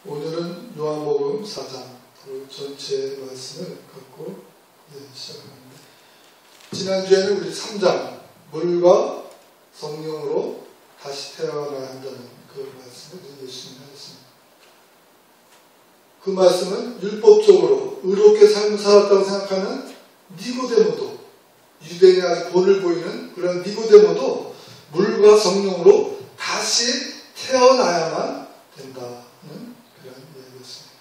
오늘은 요한복음 4장 전체 말씀을 갖고 시작합니다. 지난주에는 우리 3장 물과 성령으로 다시 태어나야 한다는 그 말씀을 예수님이 하셨습니다. 그 말씀은 율법적으로 의롭게 삶을 살았다고 생각하는 니고데모도, 유대인의 아주 본을 보이는 그런 니고데모도 물과 성령으로 다시 태어나야만 된다는 그런 이야기였습니다.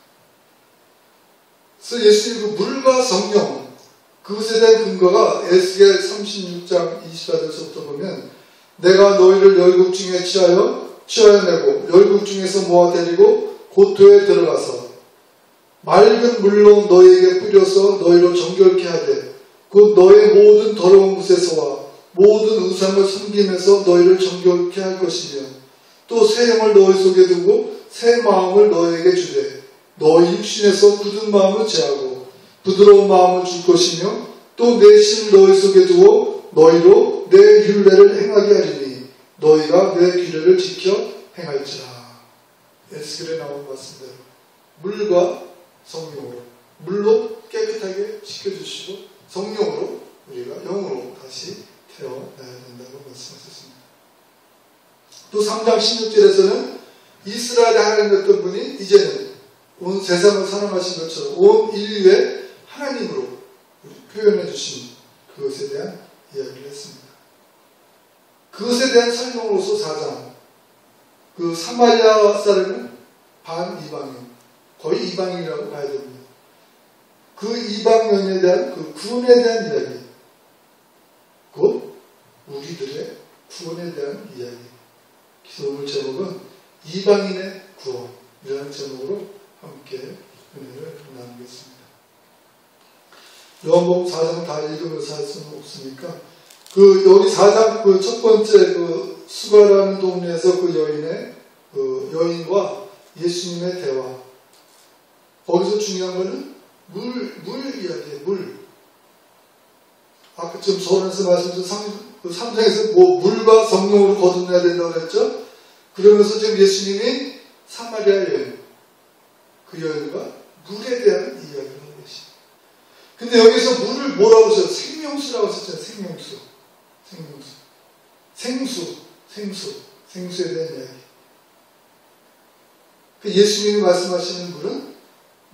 그래서 예수님 그 물과 성령, 그것에 대한 근거가 에스겔 36장 24절부터 보면 내가 너희를 열국 중에 취하여내고 열국 중에서 모아 데리고 고토에 들어가서 맑은 물로 너희에게 뿌려서 너희를 정결케 하되 곧 너의 모든 더러운 곳에서와 모든 우상을 섬기면서 너희를 정결케 할 것이며 또 새 영을 너희 속에 두고 새 마음을 너희에게 주되 너희 육신에서 굳은 마음을 제하고 부드러운 마음을 줄 것이며 또 내 신을 너희 속에 두어 너희로 내 율례를 행하게 하리니 너희가 내 규례를 지켜 행할지라. 에스겔에 나온 말씀대로 물과 성령으로, 물로 깨끗하게 씻겨주시고 성령으로 우리가 영으로 다시 태어나야 된다고 말씀하셨습니다. 또 3장 16절에서는 이스라엘의 하나님이었던 분이 이제는 온 세상을 사랑하신 것처럼 온 인류의 하나님으로 표현해 주신 그것에 대한 이야기를 했습니다. 그것에 대한 설명으로서 4장, 그 사마리아 사람은 반이방인, 거의 이방인이라고 봐야 됩니다. 그 이방인에 대한 그 구원에 대한 이야기, 곧 우리들의 구원에 대한 이야기. 기도문 제목은 이방인의 구원이라는 제목으로 함께 은혜를 나누겠습니다. 요한복음 4장 다 읽으면서 할 수는 없으니까 여기 4장 그 첫 번째 그 수가라는 동네에서 그 여인의 그 여인과 예수님의 대화, 거기서 중요한 거는 물 이야기예요. 물. 아까 좀 서론에서 말씀드린 3장에서 뭐 물과 성령으로 거듭나야 된다고 했죠. 그러면서 지금 예수님이 사마리아 여인, 그 여인과 물에 대한 이야기를 하고 계십니다. 근데 여기서 물을 뭐라고 하셨어요? 생명수라고 하셨잖아요. 생수에 대한 이야기. 그 예수님이 말씀하시는 물은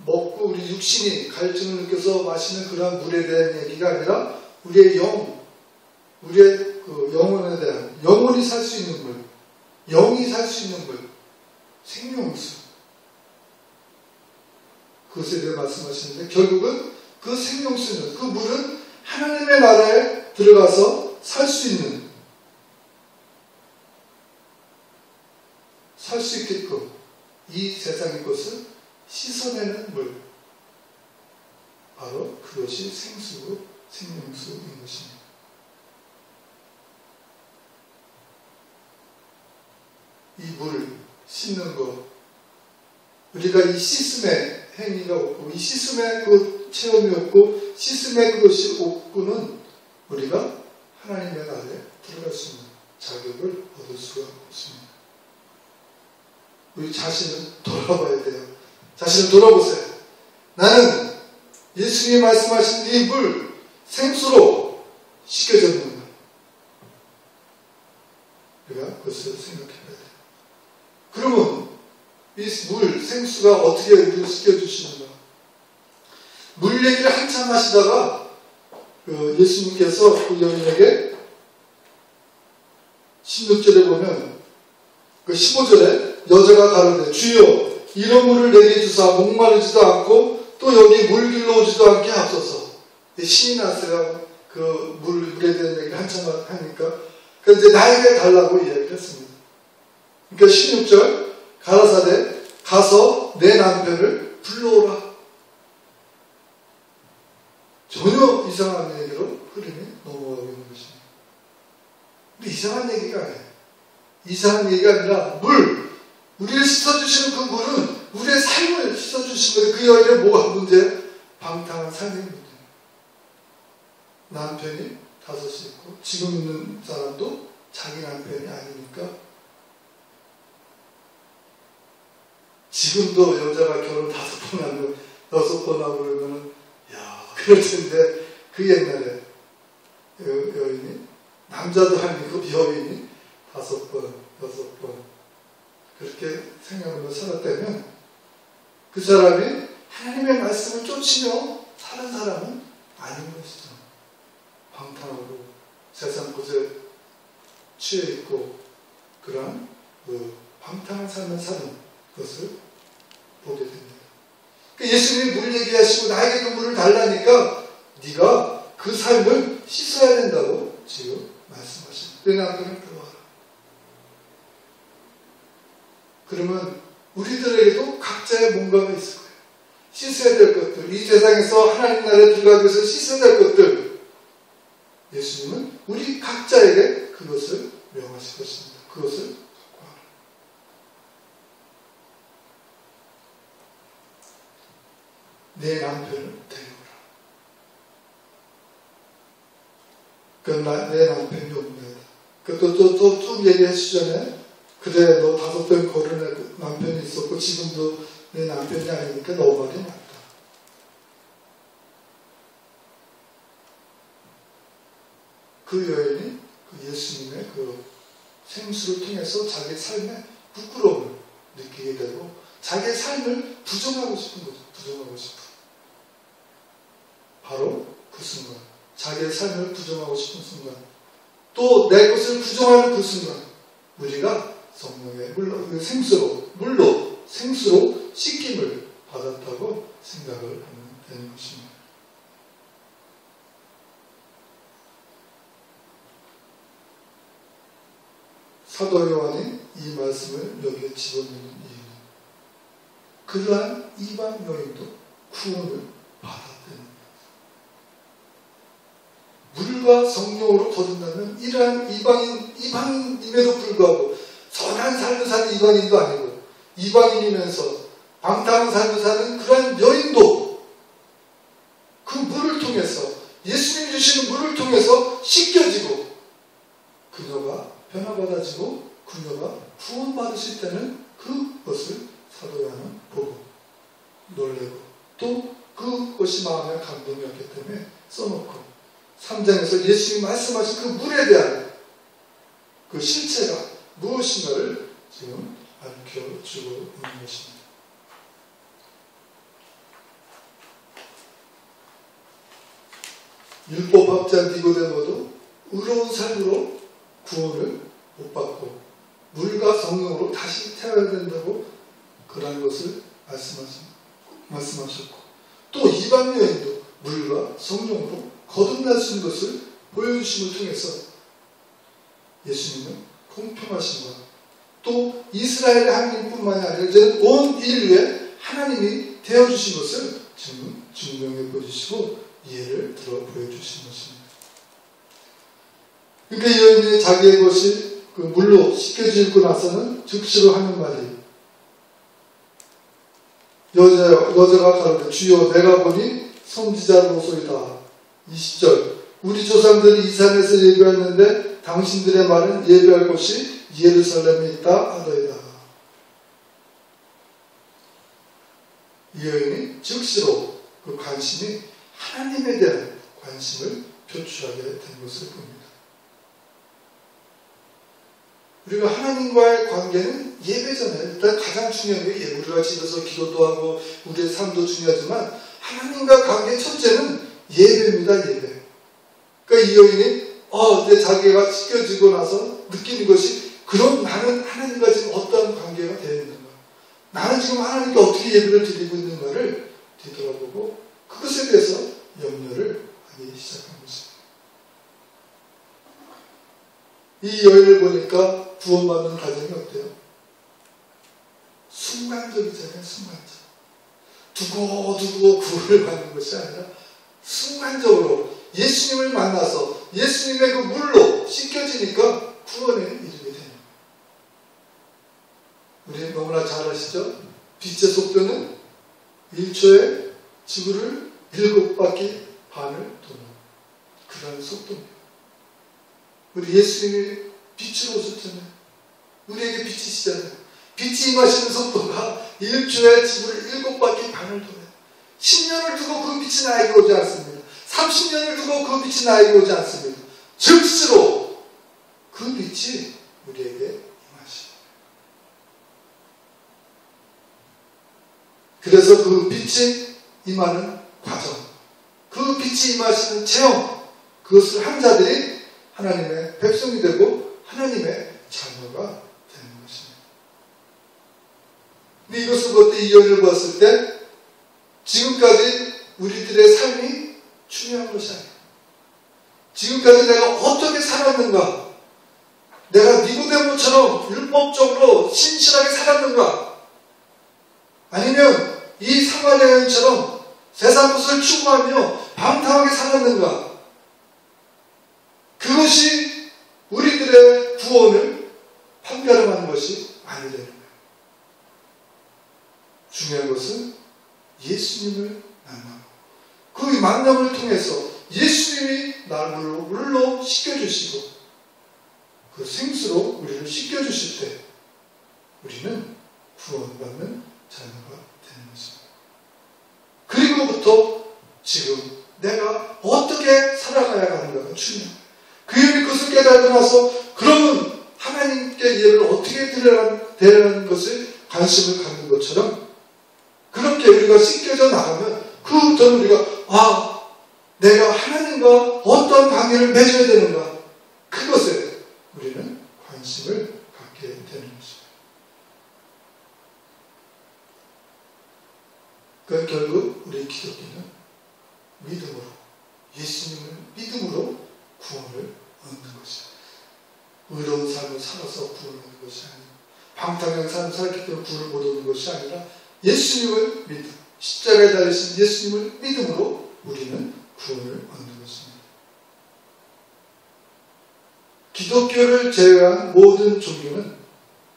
먹고 우리 육신이 갈증을 느껴서 마시는 그런 물에 대한 얘기가 아니라 우리의 우리의 그 영혼에 대한, 영혼이 살 수 있는 물, 영이 살 수 있는 물, 생명수. 그것에 대해 말씀하시는데 결국은 그 생명수는, 그 물은 하나님의 나라에 들어가서 살 수 있는, 살 수 있게끔 이 세상의 것을 씻어내는 물. 바로 그것이 생명수인 것입니다. 이 물, 씻는 것, 우리가 이 씻음의 행위가 없고, 이 씻음의 그 체험이 없고, 씻음의 그것이 없고는 우리가 하나님의 나라에 들어갈 수 있는 자격을 얻을 수가 없습니다. 우리 자신을 돌아봐야 돼요. 자신을 돌아보세요. 나는 예수님이 말씀하신 이 물, 생수로 씻겨졌는가? 우리가 그것을 생각해봐야 돼요. 그러면 이 물, 생수가 어떻게 우리를 씻겨주시는가? 물 얘기를 한참 하시다가 예수님께서 그 여인에게 16절에 보면 15절에 여자가 가로되 주여 이런 물을 내게 주사 목마르지도 않고 또 여기 물 길러 오지도 않게 하소서. 신이 났어요. 그 물에 대한 얘기를 한참 하니까 이제 나에게 달라고 이야기를 했습니다. 그러니까 16절 가라사대 가서 내 남편을 불러오라. 전혀 이상한 얘기로 흐름이 넘어가고 있는 것입니다. 근데 이상한 얘기가 아니에요. 이상한 얘기가 아니라 우리를 씻어주시는 그 물은 우리의 삶을 씻어주시는 거예요. 그 여인의 뭐가 문제예요? 방탕한 삶의 문제예요. 남편이 5이 있고 지금 있는 사람도 자기 남편이 아니니까 지금도 여자가 결혼 5번 하고 6번 하고 그러면은 야 그럴 텐데 그 옛날에 여인이 남자도 아니고 여인이 5번, 6번 그렇게 생각하면서 살았다면 그 사람이 하나님의 말씀을 쫓으며 사는 사람은 아닌 것이죠. 방탕하고 세상 것에 취해 있고 그런 방탕한 삶을 사는 것을 보게 됩니다. 예수님이 물 얘기하시고 나에게도 물을 달라니까 네가 그 삶을 씻어야 된다고 지금 말씀하십니다. 내 남편을 들어와라. 그러면 우리들에게도 각자의 뭔가가 있을 거예요. 씻어야 될 것들, 이 세상에서 하나님 나라에 들어가기 위해서 씻어야 될 것들, 예수님은 우리 각자에게 그것을 명하실 것입니다. 그것을 갖고 하라. 내 남편을 데려오라. 내 남편이 없네. 또 쭉 얘기하시잖아요. 그래, 너 5번 거론해 남편이 있었고 지금도 내 남편이 아니니까 너 말이 맞다. 그 여인이 그 예수님의 그 생수를 통해서 자기 삶의 부끄러움을 느끼게 되고 자기의 삶을 부정하고 싶은 거죠. 부정하고 싶은. 바로 그 순간. 자기의 삶을 부정하고 싶은 순간. 또 내 것을 부정하는 그 순간. 우리가 성령의 물로 생수로 씻김을 받았다고 생각을 하면 되는 것입니다. 사도 요한이 이 말씀을 여기에 집어넣는 이유는 그러한 이방 여인도 구원을 받았다는 거예요. 물과 성령으로 거듭나면 이러한 이방인임에도 불구하고 선한 삶을 사는 이방인도 아니고 이방인이면서 방탕한 삶을 사는 그러한 여인도 그 물을 통해서 예수님이 주시는 물을 통해서 씻겨지고 그녀가 변화받아지고 그녀가 구원받으실 때는 그것을 사도 요한은 보고 놀래고 또 그것이 마음에 감동이었기 때문에 써놓고 3장에서 예수님이 말씀하신 그 물에 대한 그 실체가 무엇인가를 지금 알려주고 있는 것입니다. 율법학자 니고데모도 의로운 삶으로 구원을 못 받고 물과 성령으로 다시 태어나야 된다고 그러한 것을 말씀하셨고 또 이방 여인도 물과 성령으로 거듭날 수 있는 것을 보여주심을 통해서 예수님은 공평하심과 또 이스라엘의 하나님뿐만이 아니라 이제는 온 인류의 하나님이 되어주신 것을 지금 증명해 보여주시고 이해를 들어 보여주신 것입니다. 그러니까 이 여인이 자기의 것이 그 물로 씻겨지고 나서는 즉시로 하는 말이 여자가 가로되 주여 내가 보니 선지자로소이다. 20절 우리 조상들이 이 산에서 예배했는데 당신들의 말은 예배할 곳이 예루살렘에 있다 하더이다. 이 여인이 즉시로 그 관심이 하나님에 대한 관심을 표출하게 된 것을 봅니다. 우리가 하나님과의 관계는 예배잖아요. 일단 가장 중요한 게 예배. 우리가 집에서 기도도 하고 우리의 삶도 중요하지만 하나님과 관계의 첫째는 예배입니다. 예배. 그러니까 이 여인이 이제 자기가 씻겨지고 나서 느끼는 것이 그럼 나는 하나님과 지금 어떤 관계가 되어 있는가? 나는 지금 하나님께 어떻게 예배를 드리고 있는가를 뒤돌아보고 그것에 대해서 염려를 하기 시작한 것입니다. 이 여인을 보니까 구원받는 과정이 어때요? 순간적이잖아요. 순간적. 두고 구원을 받는 것이 아니라 순간적으로 예수님을 만나서 예수님의 그 물로 씻겨지니까 구원에 이르게 되는 거예요. 우리 너무나 잘 아시죠? 빛의 속도는 1초에 지구를 7바퀴 반을 도는 그런 속도입니다. 우리 예수님이 빛으로 오셨잖아요. 우리에게 빛이시잖아요. 빛이 임하시는 속도가 일주에 지구를 7바퀴 반을 돌아요. 10년을 두고 그 빛이 나에게 오지 않습니다. 30년을 두고 그 빛이 나에게 오지 않습니다. 즉시로 그 빛이 우리에게 임하십니다. 그래서 그 빛이 임하는 과정, 그 빛이 임하시는 체험, 그것을 한 자들이 하나님의 백성이 되고 하나님의 자녀가 되는 것입니다. 근데 이것을 볼 때, 이 연을 봤을 때 지금까지 우리들의 삶이 중요한 것이 아니에요. 지금까지 내가 어떻게 살았는가, 내가 니고데모처럼 율법적으로 신실하게 살았는가, 아니면 이 사마리아 여인처럼 세상 것을 추구하며 방탕하게 살았는가, 그것이 우리들의 구원을 판별하는 것이 아니되는 거예요. 중요한 것은 예수님을 만나고 그 만남을 통해서 예수님이 나를 물로 씻겨주시고 그 생수로 우리를 씻겨주실 때 우리는 구원받는 자녀가 되는 것입니다. 그리고부터 지금 내가 어떻게 살아가야 하는가가 중요합니다. 그 일이 그것을 깨달고 나서 그러면 하나님께 예를 어떻게 드려라는 것을 관심을 갖는 것처럼 그렇게 우리가 씻겨져 나가면 그부터는 우리가 내가 하나님과 어떤 관계를 맺어야 되는가, 그것에 우리는 관심을 갖게 되는 것입니다. 그러니까 결국 우리 기독교는 믿음으로, 예수님을 믿음으로 구원을 얻는 것입니다. 의로운 삶을 살아서 구원을 얻는 것이 아니고 방탕한 삶을 살기 때문에 구원을 못 얻는 것이 아니라 예수님을 믿음, 십자가에 달리신 예수님을 믿음으로 우리는 구원을 얻는 것입니다. 기독교를 제외한 모든 종교는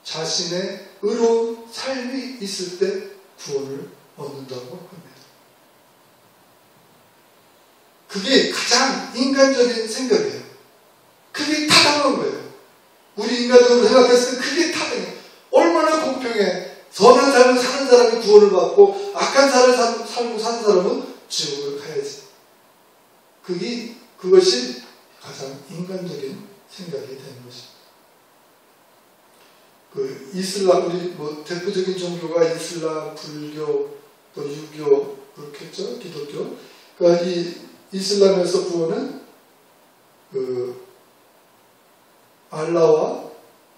자신의 의로운 삶이 있을 때 구원을 얻는다고 합니다. 그게 가장 인간적인 생각이에요. 그게 타당한 거예요. 우리 인간적으로 생각했을 때 그게 타당해요. 얼마나 공평해. 선한 삶을 사는 사람이 구원을 받고 악한 삶을 살고 사는 사람은 지옥을 가야지. 그것이 가장 인간적인 생각이 되는 것입니다. 그 이슬람, 우리 대표적인 종교가 이슬람, 불교, 또 유교, 그렇겠죠? 기독교. 그러니까 이 이슬람에서 구원은 알라와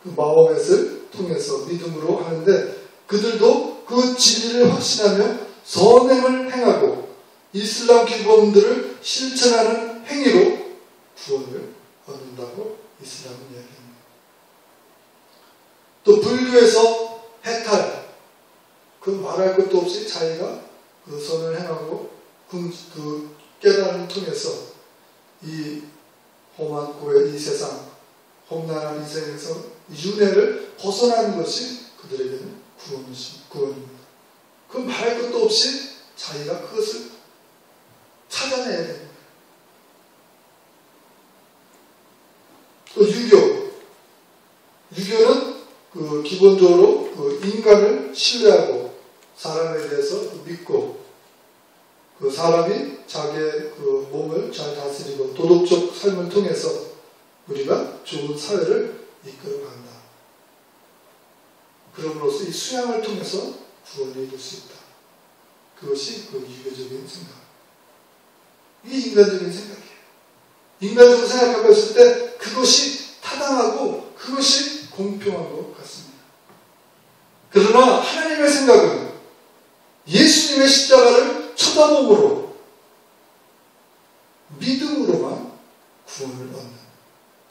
마호멧을 통해서 믿음으로 하는데 그들도 그 진리를 확신하며 선행을 행하고 이슬람 규범들을 실천하는 행위로 구원을 얻는다고 이슬람은 이야기합니다. 또 불교에서 해탈, 그 말할 것도 없이 자기가 그 선을 행하고 그 깨달음을 통해서 이 험한 고의 이 세상, 험난한 이 세상에서 윤회를 벗어나는 것이 그들에게는 구원입니다. 그 말할 것도 없이 자기가 그것을 찾아내야 됩니다. 또 유교는 기본적으로 인간을 신뢰하고 사람에 대해서 믿고 그 사람이 자기의 몸을 잘 다스리고 도덕적 삶을 통해서 우리가 좋은 사회를 이끌어간다. 그럼으로써 이 수양을 통해서 구원을 이룰 수 있다. 그것이 유교적인 생각. 이게 인간적인 생각이에요. 인간적으로 생각하고 있을 때 그것이 타당하고 그것이 공평한 것 같습니다. 그러나 하나님의 생각은 예수님의 십자가를 쳐다봄으로 믿음으로만 구원을 얻는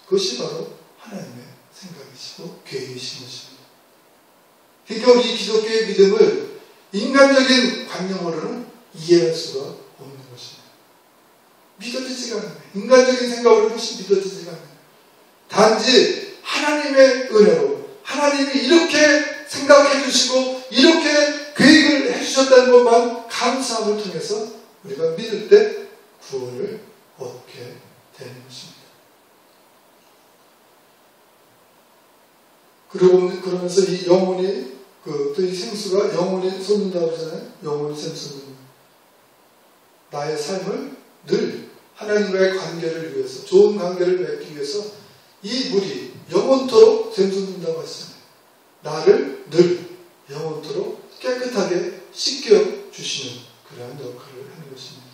그것이 바로 하나님의 생각이시고 계획이신 것입니다. 그러니까 우리 기독교의 믿음을 인간적인 관념으로는 이해할 수가 없는 것입니다. 믿어지지가 않아요. 인간적인 생각으로 그것이 믿어지지가 않아요. 단지 하나님의 은혜로 하나님이 이렇게 생각해 주시고 이렇게 계획을 해주셨다는 것만 감사함을 통해서 우리가 믿을 때 구원을 얻게 되는 것입니다. 그러면서 이 영혼이 또 이 생수가 영원히 솟는다고 하잖아요. 영원히 샘솟는 나의 삶을 늘 하나님과의 관계를 위해서, 좋은 관계를 맺기 위해서 이 물이 영원토록 샘솟는다고 하시잖아요. 나를 늘 영원토록 깨끗하게 씻겨주시는 그러한 역할을 하는 것입니다.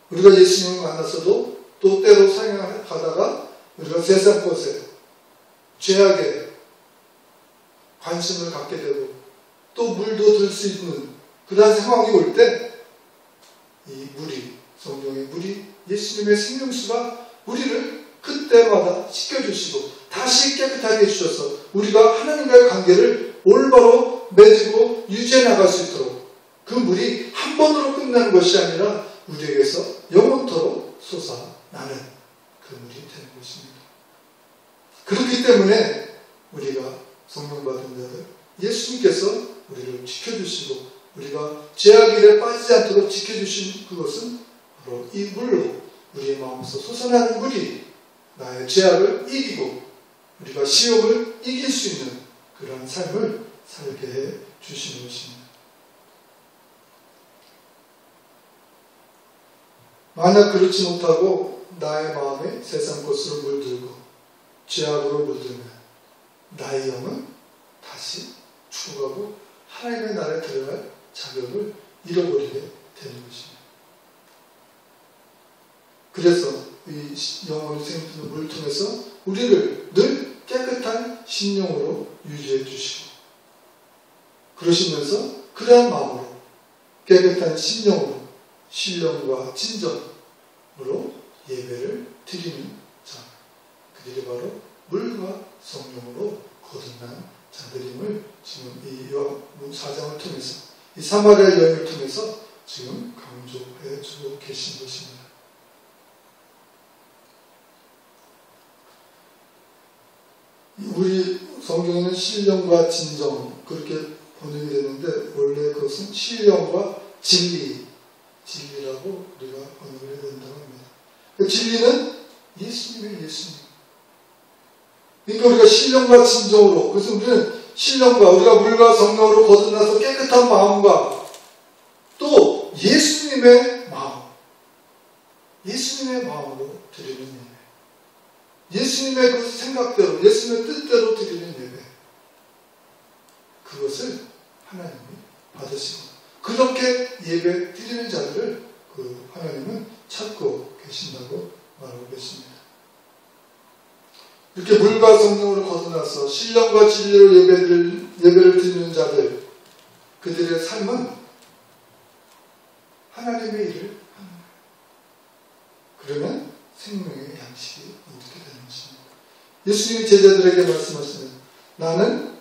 우리가 예수님을 만났어도 또 때로 사용하다가 우리가 세상 것에 죄악에 관심을 갖게 되고 또 물도 들 수 있는 그러한 상황이 올 때 이 물이, 성령의 물이, 예수님의 생명수가 우리를 그때마다 씻겨주시고 다시 깨끗하게 해주셔서 우리가 하나님과의 관계를 올바로 맺고 유지해 나갈 수 있도록 그 물이 한 번으로 끝나는 것이 아니라 우리에게서 영원토록 솟아나는 그 물이 되는 것입니다. 그렇기 때문에 우리가 성령 받은 자들, 예수님께서 우리를 지켜주시고 우리가 죄악 일에 빠지지 않도록 지켜주신 그것은 바로 이 물로 우리의 마음에서 솟아나는 물이 나의 죄악을 이기고 우리가 시험을 이길 수 있는 그런 삶을 살게 해 주시는 것입니다. 만약 그렇지 못하고 나의 마음에 세상 것으로 물들고 죄악으로 물들면 나의 영은 다시 죽어가고 하나님의 나라에 들어갈 자격을 잃어버리게 되는 것입니다. 그래서 이 영원히 생기는 물을 통해서 우리를 늘 깨끗한 심령으로 유지해 주시고 그러시면서 그러한 마음으로 깨끗한 심령으로 신령과 진정으로 예배를 드리는 자, 그들이 바로 물과 성령으로 거듭난 자들임을 지금 이 요한복음 4장을 통해서 이 사마리아 여행을 통해서 지금 강조해 주고 계신 것입니다. 우리 성경에는 신령과 진정 그렇게 번역이 되는데 원래 그것은 신령과 진리라고 우리가 번역을 해야 된다고 합니다. 진리는 예수님의 예수님. 그러니까 우리가 신령과 진정으로, 그래서 우리는 신령과 우리가 물과 성령으로 거듭나서 깨끗한 마음과 또 예수님의 마음으로 드리는 예배, 예수님의 그 생각대로, 예수님의 뜻대로 드리는 예배, 그것을 하나님이 받으시고 그렇게 예배 드리는 자들을 그 하나님은 찾고 계신다고 말하고 계십니다. 이렇게 물과 성령으로 거듭나서 신령과 진리로 예배를 드리는 자들, 그들의 삶은 하나님의 일을 하는 거예요. 그러면 생명의 양식이 얻게 되는 것입니다. 예수님이 제자들에게 말씀하시는 나는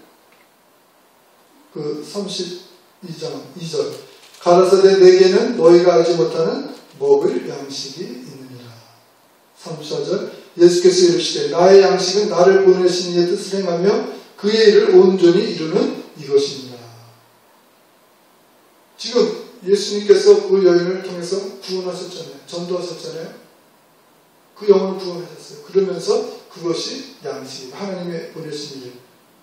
그 32장 2절 가라사대 내게는 너희가 알지 못하는 먹을 양식이 있느니라. 34절 예수께서 이르시되 나의 양식은 나를 보내신 이의 뜻을 행하며 그의 일을 온전히 이루는 이것입니다. 지금 예수님께서 그 여인을 통해서 구원하셨잖아요. 전도하셨잖아요. 그 영혼을 구원하셨어요. 그러면서 그것이 양식, 하나님의 보내신 일,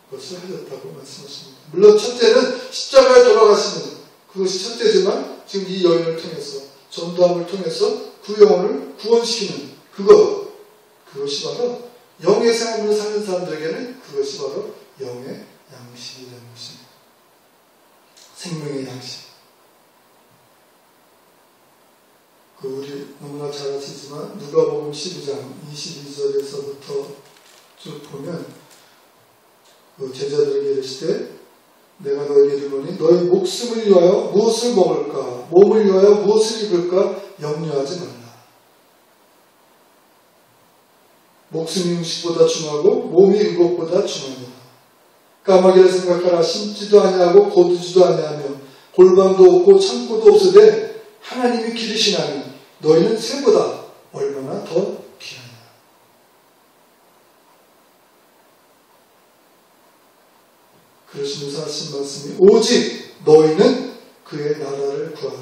그것을 하셨다고 말씀하십니다. 물론 첫째는 십자가에 돌아가시는 그것이 첫째지만 지금 이 여인을 통해서 전도함을 통해서 그 영혼을 구원시키는 그것이 바로 영의 삶을 사는 사람들에게는 그것이 바로 영의 양식이 되는 것입니다. 생명의 양식. 우리 너무나 잘 아시지만 누가복음 12장 22절에서부터 쭉 보면 그 제자들에게 이르시되 내가 너에게 이르노니 너희 목숨을 위하여 무엇을 먹을까 몸을 위하여 무엇을 입을까 염려하지 말라. 목숨이 음식보다 중하고 몸이 의복보다 중하니라. 까마귀를 생각하라. 심지도 아니하고 거두지도 아니하며 골방도 없고 창고도 없으되 하나님이 기르시나니 너희는 새보다 얼마나 더 귀하냐. 그러시면서 하신 말씀이 오직 너희는 그의 나라를 구하라.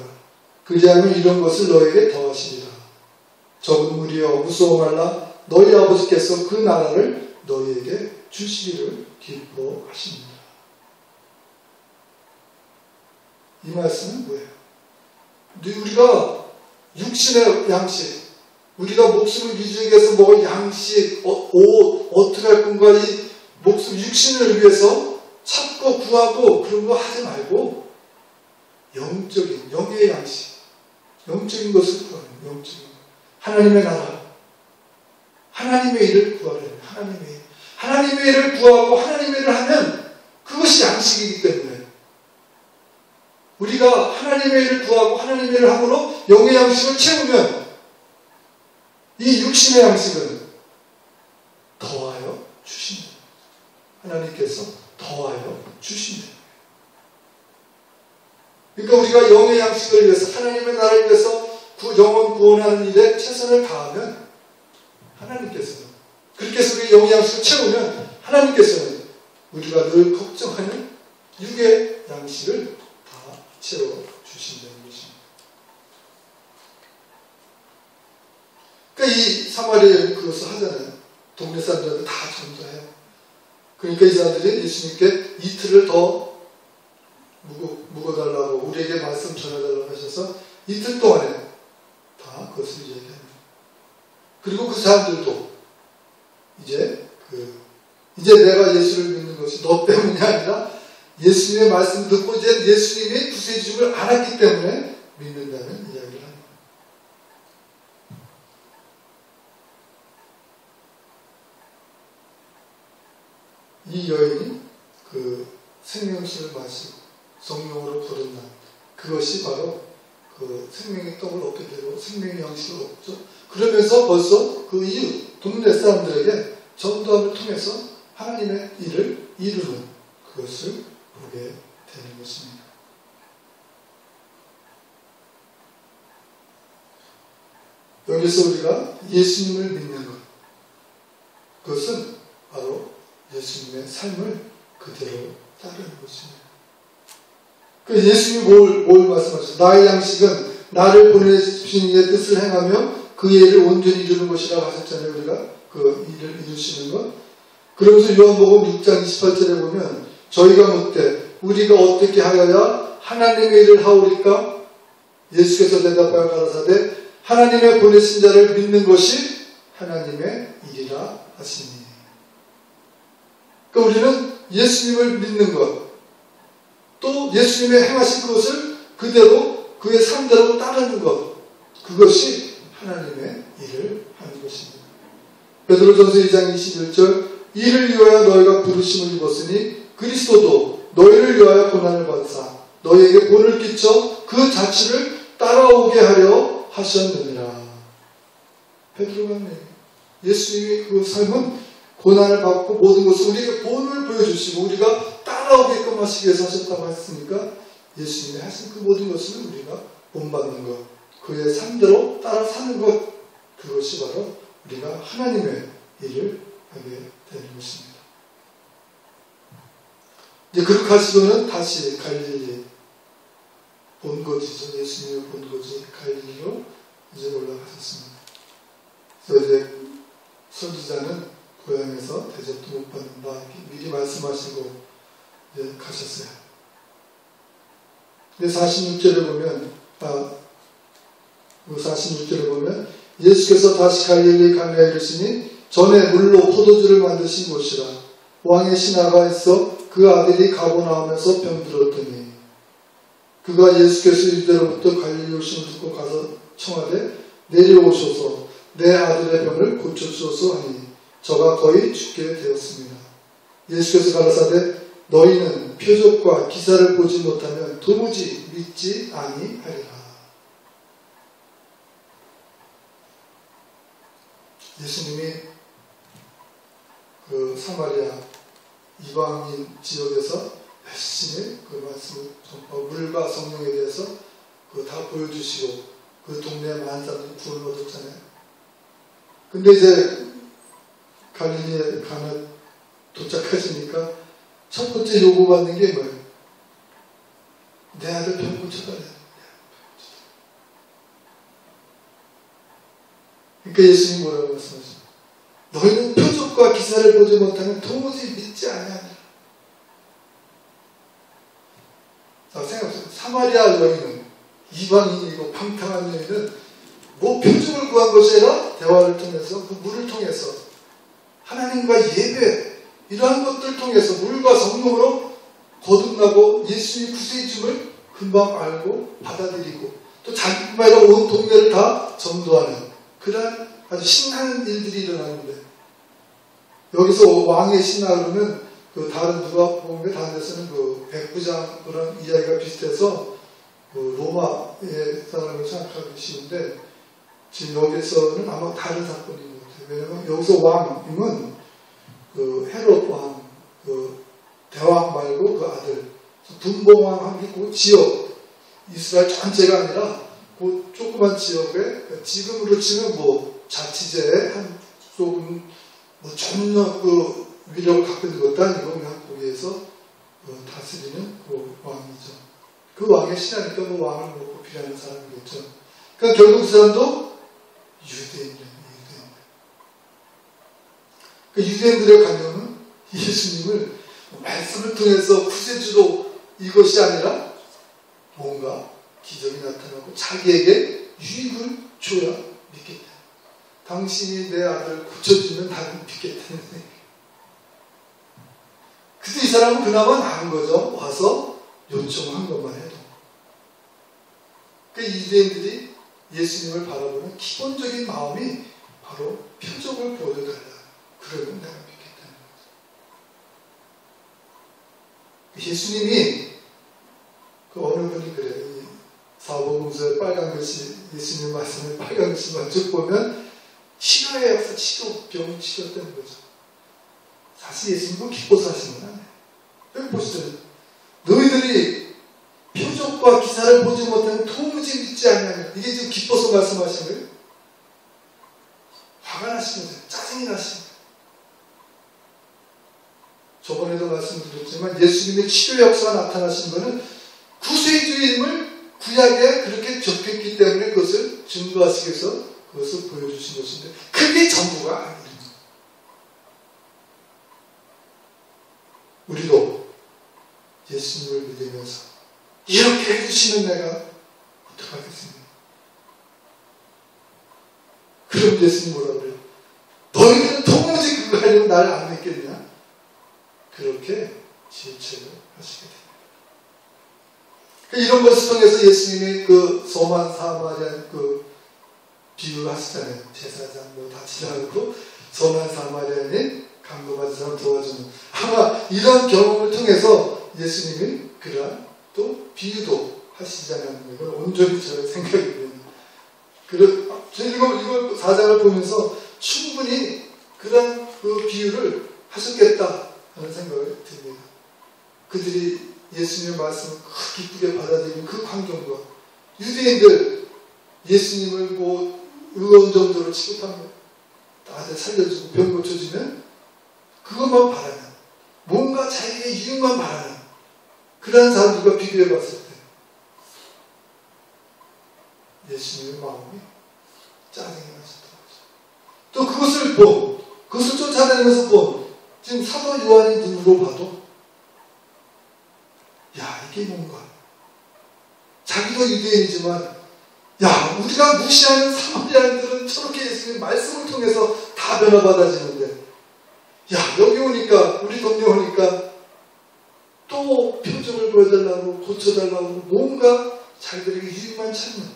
그리하면 이런 것을 너희에게 더하시리라. 적은 무리여 무서워 말라. 너희 아버지께서 그 나라를 너희에게 주시기를 기뻐하십니다. 이 말씀은 뭐예요? 우리가 육신의 양식, 우리가 목숨을 유지하기 위해서 먹을 양식, 옷, 어떻게 할 건가, 이 목숨, 육신을 위해서 찾고 구하고 그런 거 하지 말고 영적인, 영의 양식, 영적인 것을 구하는, 영적인 것. 하나님의 나라, 하나님의 일을 구하는, 하나님의 일을 구하고 하나님의 일을 하면 그것이 양식이기 때문에 우리가 하나님의 일을 구하고 하나님의 일을 함으로 영의 양식을 채우면 이 육신의 양식은 더하여 주신다. 하나님께서 더하여 주신다. 그러니까 우리가 영의 양식을 위해서 하나님의 나라를 위해서 영혼 구원하는 일에 최선을 다하면 하나님께서는 그렇게 해서 우리 영의 양식을 채우면 하나님께서는 우리가 늘 걱정하는 육의 양식을 다 채워주신다는 것입니다. 그러니까 이 사마리아 그것을 하잖아요. 동네 사람들한테 다 전도해요. 그러니까 이 사람들이 예수님께 이틀을 더 묵어달라고 우리에게 말씀 전해달라고 하셔서 이틀 동안에 다 그것을 얘기합니다. 그리고 그 사람들도 이제 내가 예수를 믿는 것이 너 때문이 아니라 예수님의 말씀 듣고 이제 예수님이 구세주를 알았기 때문에 믿는다는 이야기를 합니다. 이 여인이 그 생명수를 마시고 성령으로 거듭난 그것이 바로 그 생명의 떡을 얻게 되고 생명의 양식을 얻죠. 그러면서 벌써 그 이웃 동네 사람들에게 전도함을 통해서 하나님의 일을 이루는 그것을 보게 되는 것입니다. 여기서 우리가 예수님을 믿는 것, 그것은 바로 예수님의 삶을 그대로 따르는 것입니다. 그 예수님이 뭘 말씀하셨어요? 나의 양식은 나를 보내신 이의 뜻을 행하며 그 일을 온전히 이루는 것이라고 하셨잖아요. 우리가 그 일을 이루시는 것. 그러면서 요한복음 6장 28절에 보면 저희가 묻되 우리가 어떻게 하여야 하나님의 일을 하오리까? 예수께서 대답하여 가라사대 하나님의 보내신 자를 믿는 것이 하나님의 일이라 하시니. 그러니까 우리는 예수님을 믿는 것, 또 예수님의 행하신 것을 그대로 그의 삶대로 따르는 것, 그것이 하나님의 일을 하는 것입니다. 베드로전서 2장 21절 이를 위하여 너희가 부르심을 입었으니 그리스도도 너희를 위하여 고난을 받으사 너희에게 본을 끼쳐 그 자취를 따라오게 하려 하셨느니라. 베드로가 예수님의 그 삶은 고난을 받고 모든 것을 우리에게 본을 보여주시고 우리가 따라오게끔 하시기 위해서 하셨다고 했으니까 예수님이 하신 그 모든 것을 우리가 본받는 것, 그의 삶대로 따라 사는 것, 그것이 바로 우리가 하나님의 일을 하게 되는 것입니다. 이제 그렇게 하시고는 다시 갈릴리 본거지죠. 예수님의 본거지 갈릴리로 이제 올라가셨습니다. 그래서 이제 선지자는 고향에서 대접도 못 받는다 미리 말씀하시고 이제 가셨어요. 근데 46절에 보면 46절에 보면 예수께서 다시 갈릴리 가나에 이르시니 전에 물로 포도주를 만드신 곳이라. 왕의 신하가 있어 그 아들이 가고 나오면서 병들었더니 그가 예수께서 이대로부터 갈릴리 오심을 듣고 가서 청하되 내려오소서 내 아들의 병을 고쳐주소서 하니 저가 거의 죽게 되었습니다. 예수께서 가라사대 너희는 표적과 기사를 보지 못하면 도무지 믿지 아니하리라. 예수님이 그 사마리아 이방인 지역에서 열심히 그 말씀을 전파하고 물과 성령에 대해서 그 다 보여주시고 그 동네에 많은 사람들이 구원을 얻었잖아요. 근데 이제 갈릴리에 가나 도착하시니까 첫 번째 요구받는 게 뭐예요? 내 아들 병 고쳐달래. 그러니까 예수님이 뭐라고 말씀하십니까? 너희는 표적과 기사를 보지 못하면 도무지 믿지 아니하리라. 자, 생각해보세요. 사마리아 여인은, 이방인이고 방탕한 여인은 뭐 표적을 구한 것이 아니라 대화를 통해서, 그 물을 통해서 하나님과 예배, 이러한 것들을 통해서 물과 성령으로 거듭나고 예수님의 구세주를 금방 알고 받아들이고 또 자기뿐만 아니라 온 동네를 다 전도하는 그러한 아주 신나는 일들이 일어나는데, 여기서 왕의 신화 그러면 그 다른 누가복음의 다른 데서는 그 백부장 그런 이야기가 비슷해서 그 로마의 사람을 생각하기 쉬운데, 지금 여기서는 아마 다른 사건인 것 같아요. 왜냐하면 여기서 왕님은 그 헤롯 왕, 그 대왕 말고 그 아들 분봉왕 함께 그 지역, 이스라엘 전체가 아니라 그 조그만 지역에 지금으로 치면 뭐 자치제의 한 조금 뭐 전혀 그 위력을 갖고 있는 것도 아니고 그냥 거기에서 다스리는 그 왕이죠. 그 왕의 신하니까 그 왕을 먹고 비하는 사람이겠죠. 그러니까 결국 그 사람도 유대인이에요. 그 유대인들의 관념은 예수님을 말씀을 통해서 구세주로 이것이 아니라 뭔가 기적이 나타나고 자기에게 유익을 줘야 믿겠다. 당신이 내 아들을 고쳐주면 나는 믿겠다는 얘기. 그때 이 사람은 그나마 나은 거죠. 와서 요청한 것만 해도. 그 유대인들이 예수님을 바라보는 기본적인 마음이 바로 표적을 보여달라. 그러면 내가 믿겠다는 거죠. 예수님이 그 어느 분이 그래요. 사복음서의 빨간 글씨, 예수님 말씀의 빨간 글씨만 쭉 보면 치료의 역사, 병 치료되는 거죠. 사실 예수님은 기뻐서 하시는 건 아니에요. 여기 보시죠. 너희들이 표적과 기사를 보지 못하면 도무지 믿지 않냐면, 이게 지금 기뻐서 말씀하신 거예요? 화가 나시는 거예요. 짜증이 나시는 거예요. 저번에도 말씀드렸지만 예수님의 치료 역사가 나타나신 것은 구세주임을 구약에 그렇게 적혔기 때문에 그것을 증거하시기 위해서 그것을 보여주신 것인데, 그게 전부가 아닙니다. 우리도 예수님을 믿으면서 이렇게 해주시는 내가 어떡하겠습니까? 그럼 예수님 뭐라고 그래요? 너희는 도무지 그거 하려면 나를 안 믿겠냐? 그렇게 질책을 하시게 됩니다. 이런 것을 통해서 예수님이 그 소만 사마리안 그 비유를 하시잖아요. 제사장 뭐 다 지나가고 소만 사마리안이 강도받은 사람 도와주는, 아마 이런 경험을 통해서 예수님이 그러한 또 비유도 하시자는 걸 온전히 저의 생각이 됩니다. 이걸 사장을 보면서 충분히 그런 그 비유를 하셨겠다 하는 생각이 듭니다. 그들이 예수님의 말씀을 기쁘게 받아들이는 그 환경과 유대인들 예수님을 뭐 의원 정도로 취급하면 나한테 살려주고 병 고쳐주면 그것만 바라는, 뭔가 자기의 이익만 바라는 그런 사람들과 비교해 봤을 때 예수님의 마음이 짜증이 나셨더라고요. 또 그것을 쫓아다니면서 지금 사도 요한의 눈으로 봐도 야, 이게 뭔가. 자기도 유대인이지만, 야, 우리가 무시하는 사마리아인들은 저렇게 예수님의 말씀을 통해서 다 변화받아지는데, 야, 여기 오니까, 우리 동네 오니까, 또 표적을 보여달라고, 고쳐달라고, 뭔가 자기들에게 유익만 찾는,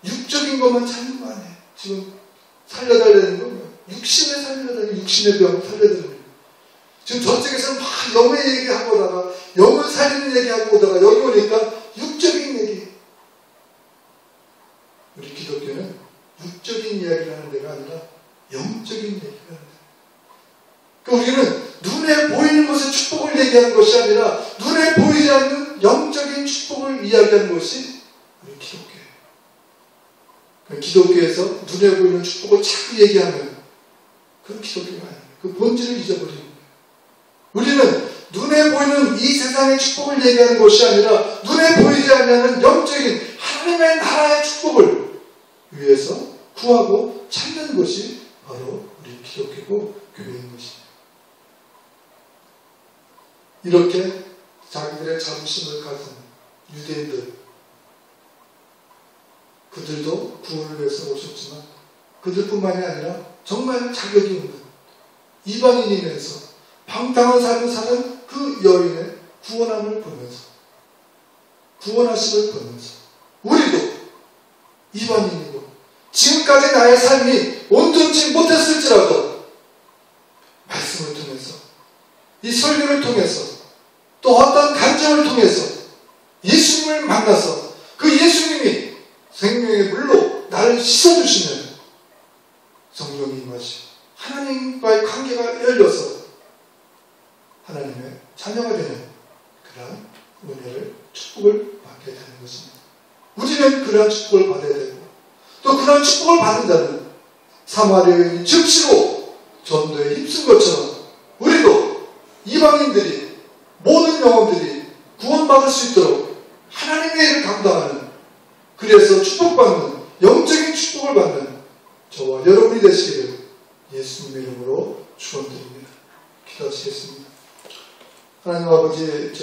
육적인 것만 찾는 거 아니에요. 지금 살려달라는 건, 육신을 살려달라는, 육신의 병을 살려달라는 거예요. 지금 저쪽에서는 막 영의 얘기하고 오다가, 영을 살리는 얘기하고 오다가, 여기 오니까 육적인 얘기. 우리 기독교는 육적인 이야기를 하는 데가 아니라 영적인 얘기를 하는 데. 그러니까 우리는 눈에 보이는 것의 축복을 얘기하는 것이 아니라 눈에 보이지 않는 영적인 축복을 이야기하는 것이 우리 기독교예요. 그러니까 기독교에서 눈에 보이는 축복을 자꾸 얘기하면 그건 기독교가 아니에요. 그 본질을 잊어버리는 거예요. 우리는 눈에 보이는 이 세상의 축복을 얘기하는 것이 아니라 눈에 보이지 않는 영적인 하나님의 나라의 축복을 위해서 구하고 찾는 것이 바로 우리 기독교고 교회인 것입니다. 이렇게 자기들의 자부심을 가진 유대인들, 그들도 구원을 위해서 오셨지만 그들뿐만이 아니라 정말 자격이 없는 이방인이면서 방탕한 삶을 사는 그 여인의 구원함을 보면서, 구원하심을 보면서 우리도 이방인이고 지금까지 나의 삶이 온전치 못했을지라도 말씀을 통해서, 이 설교를 통해서, 또 어떤 간증을 통해서 예수님을 만나서 그 예수님이 생명의 물로 나를 씻어주시면 성령이 임하시 하나님과의 관계가 열려서 하나님의 자녀가 되는 그러한 은혜를, 축복을 받게 되는 것입니다. 우리는 그러한 축복을 받아야 되고, 또 그러한 축복을 받은 자는 사마리아 여인이 즉시로 전도에 힘쓴 것처럼 우리도 이방인들이, 모든 영혼들이 구원받을 수 있도록 하나님의 일을 감당하는, 그래서 축복받는, 영적인 축복을 받는 저와 여러분이 되시기를 예수님의 이름으로 축원드립니다. 기도하시겠습니다. 하나님 아버지,